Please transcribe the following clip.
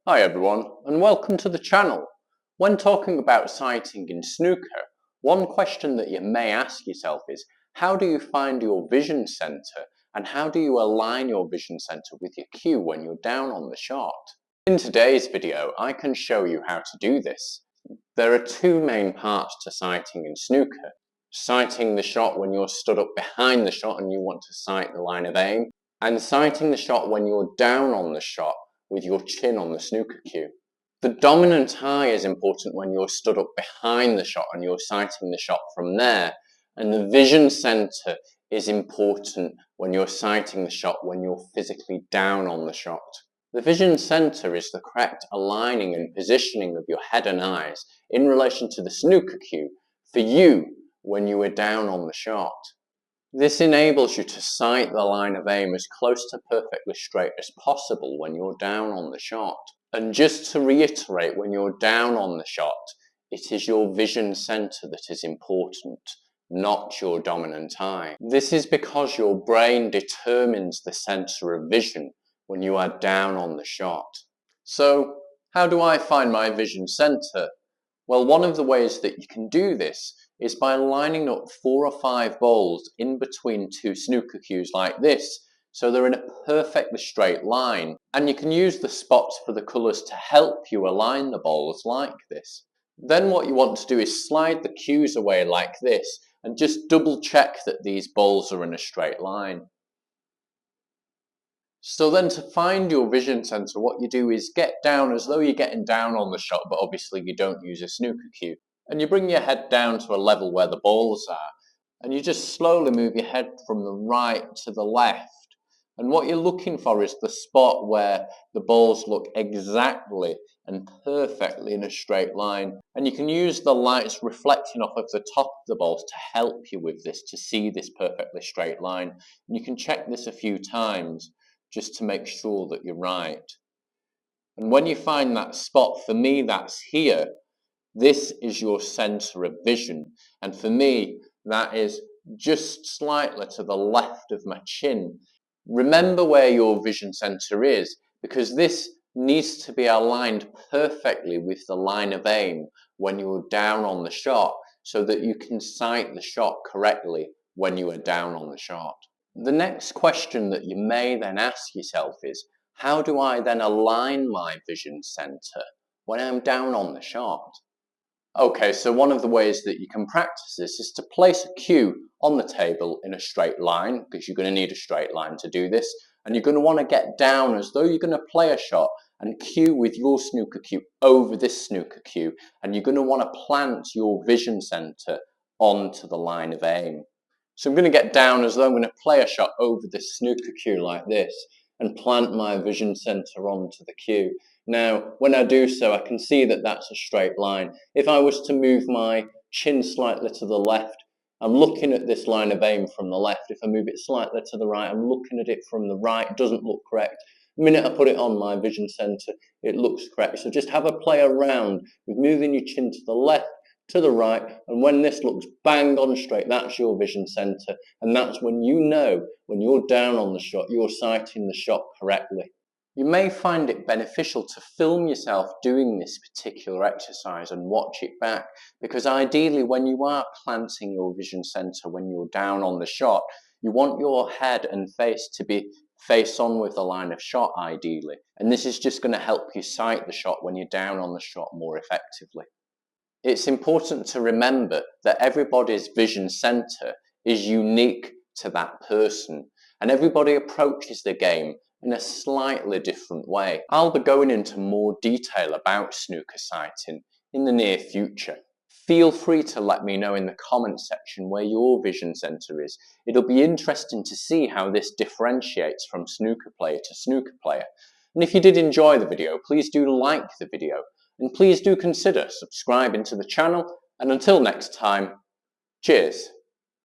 Hi everyone, and welcome to the channel. When talking about sighting in snooker, one question that you may ask yourself is, how do you find your vision centre, and how do you align your vision centre with your cue when you're down on the shot? In today's video, I can show you how to do this. There are two main parts to sighting in snooker. Sighting the shot when you're stood up behind the shot and you want to sight the line of aim, and sighting the shot when you're down on the shot with your chin on the snooker cue. The dominant eye is important when you're stood up behind the shot and you're sighting the shot from there, and the vision centre is important when you're sighting the shot when you're physically down on the shot. The vision centre is the correct aligning and positioning of your head and eyes in relation to the snooker cue for you when you are down on the shot. This enables you to sight the line of aim as close to perfectly straight as possible when you're down on the shot. And just to reiterate, when you're down on the shot, it is your vision centre that is important, not your dominant eye. This is because your brain determines the centre of vision when you are down on the shot. So, how do I find my vision centre? Well, one of the ways that you can do this is by lining up 4 or 5 balls in between two snooker cues like this, so they're in a perfectly straight line. And you can use the spots for the colours to help you align the balls like this. Then what you want to do is slide the cues away like this and just double check that these balls are in a straight line. So then to find your vision centre, what you do is get down as though you're getting down on the shot, but obviously you don't use a snooker cue. And you bring your head down to a level where the balls are, and you just slowly move your head from the right to the left. And what you're looking for is the spot where the balls look exactly and perfectly in a straight line. And you can use the lights reflecting off of the top of the balls to help you with this, to see this perfectly straight line. And you can check this a few times just to make sure that you're right. And when you find that spot, for me that's here, this is your centre of vision. And for me, that is just slightly to the left of my chin. Remember where your vision centre is, because this needs to be aligned perfectly with the line of aim when you're down on the shot, so that you can sight the shot correctly when you are down on the shot. The next question that you may then ask yourself is, how do I then align my vision centre when I'm down on the shot? Okay, so one of the ways that you can practice this is to place a cue on the table in a straight line, because you're going to need a straight line to do this, and you're going to want to get down as though you're going to play a shot and cue with your snooker cue over this snooker cue, and you're going to want to plant your vision centre onto the line of aim. So I'm going to get down as though I'm going to play a shot over this snooker cue like this and plant my vision centre onto the cue. Now, when I do so, I can see that that's a straight line. If I was to move my chin slightly to the left, I'm looking at this line of aim from the left. If I move it slightly to the right, I'm looking at it from the right. It doesn't look correct. The minute I put it on my vision centre, it looks correct. So just have a play around with moving your chin to the left, to the right, and when this looks bang on straight, that's your vision centre, and that's when you know when you're down on the shot, you're sighting the shot correctly. You may find it beneficial to film yourself doing this particular exercise and watch it back, because ideally when you are planting your vision centre when you're down on the shot, you want your head and face to be face on with the line of shot ideally, and this is just going to help you sight the shot when you're down on the shot more effectively. It's important to remember that everybody's vision centre is unique to that person, and everybody approaches the game in a slightly different way. I'll be going into more detail about snooker sighting in the near future. Feel free to let me know in the comments section where your vision centre is. It'll be interesting to see how this differentiates from snooker player to snooker player. And if you did enjoy the video, please do like the video. And please do consider subscribing to the channel, and until next time, cheers.